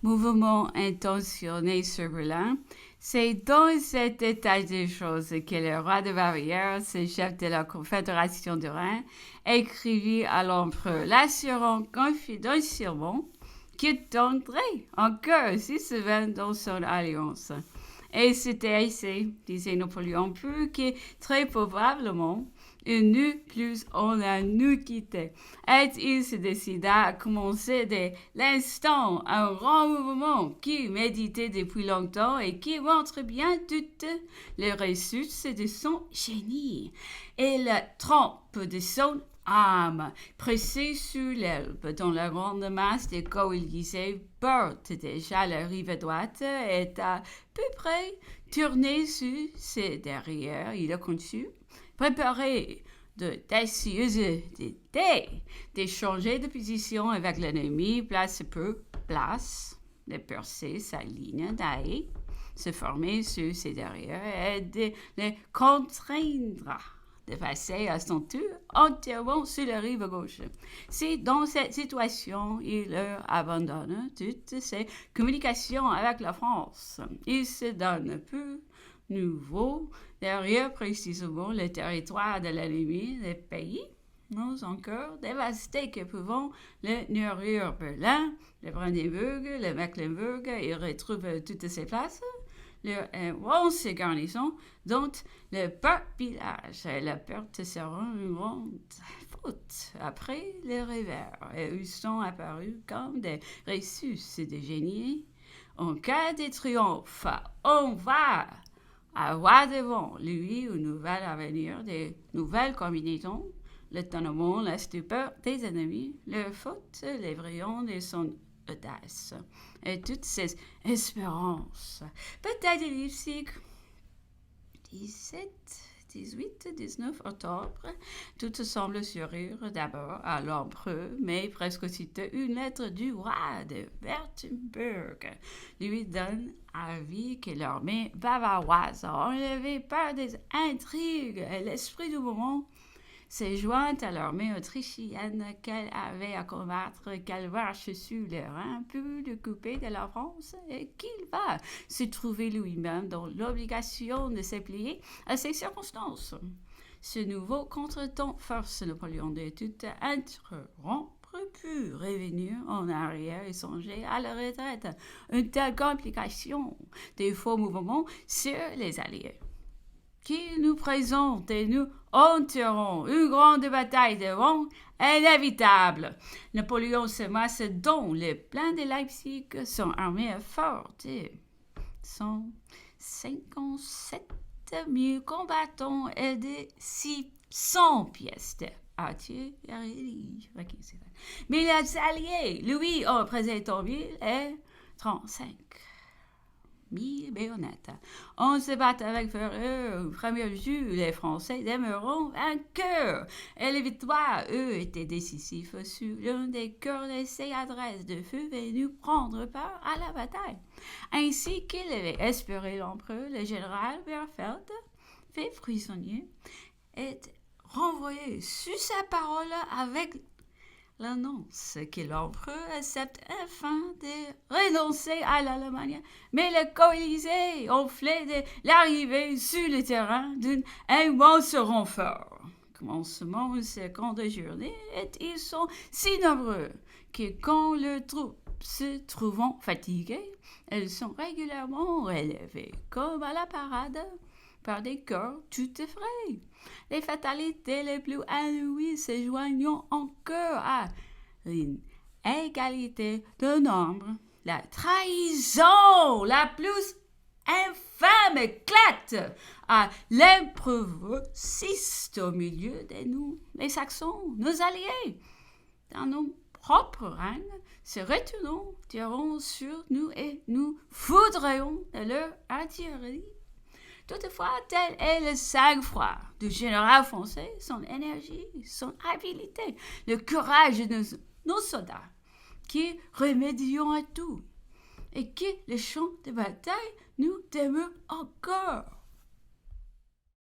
mouvement intentionné sur Berlin. C'est dans cet état des choses que le roi de Bavière, ce chef de la Confédération de Rhin, écrivit à l'empereur, l'assurant confidentiellement qu'il tenterait encore si souvent dans son alliance. Et c'était ici, disait Napoléon, plus que très probablement, il n'eut plus on a nous quitté. Et il se décida à commencer dès l'instant un grand mouvement qui méditait depuis longtemps et qui montre bien toutes les ressources de son génie et la trompe de son âme, pressée sur l'Elbe, dans la grande masse des coalisés porte déjà la rive droite est à peu près tournée sur ses derrière. Il a conçu, préparé d'audacieuse idées, d'échanger de position avec l'ennemi, place pour place, de percer sa ligne d'ail, se former sur ses derrière et de les contraindre de passer à son tour entièrement sur la rive gauche. Si dans cette situation, il leur abandonne toutes ses communications avec la France, il se donne peu nouveau derrière précisément le territoire de l'ennemi des pays, nous encore dévastés que pouvons le nourrir Berlin, le Brandenburg, le Mecklenburg, il retrouve toutes ces places, leur immense garnison, dont le village et la perte seront une grande faute après le revers, et ils sont apparus comme des ressources de génie. En cas de triomphe, on va avoir devant lui une nouvelle avenir, des nouvelles combinaisons, l'étonnement, la stupeur des ennemis, leur faute, les brillants de son audace et toutes ces espérances. Peut-être Leipzig, 17, 18, 19 octobre, tout semble sourire d'abord à l'empereur, mais presque aussitôt une lettre du roi de Wurtemberg lui donne avis que l'armée bavaroise, enlevée par des intrigues et l'esprit du moment, s'est jointe à l'armée autrichienne qu'elle avait à combattre, qu'elle marche sur le Rhin, plus de couper de la France, et qu'il va se trouver lui-même dans l'obligation de se plier à ces circonstances. Ce nouveau contretemps force Napoléon de tout interrompre, puis revenir en arrière et songer à la retraite. Une telle complication des faux mouvements sur les Alliés qui nous présente et nous enterrons une grande bataille de rang inévitable. Napoléon se masse dans les plains de Leipzig, son armée est forte et 157 000 combattants et de 600 pièces d'artillerie. Mais les alliés, lui, en présentant 1000 et 35 000 baïonnettes. On se bat avec fureur. Au premier jeu, les Français demeureront vainqueurs. Et les victoires, eux, étaient décisives sur l'un des cœurs de ces adresses de feu venus prendre part à la bataille. Ainsi qu'il avait espéré l'empereur, le général Berfeld, fait prisonnier, est renvoyé sur sa parole avec l'annonce que l'empereur accepte enfin de renoncer à l'Allemagne, mais les coalisés ont fait de l'arrivée sur le terrain d'un immense renfort. Commencement de seconde journée, et ils sont si nombreux que quand leurs troupes se trouvant fatiguées, elles sont régulièrement relevées, comme à la parade, par des corps tout frais. Les fatalités les plus inouïes se joignant encore à une égalité de nombre. La trahison la plus infâme éclate à l'improviste au milieu de nous, les Saxons, nos alliés. Dans nos propres rangs, se retournons, tirons sur nous et nous foudroyons de leur artillerie. Toutefois, tel est le sang-froid du général français, son énergie, son habileté, le courage de nos soldats, qui remédions à tout, et que le champ de bataille nous demeure encore.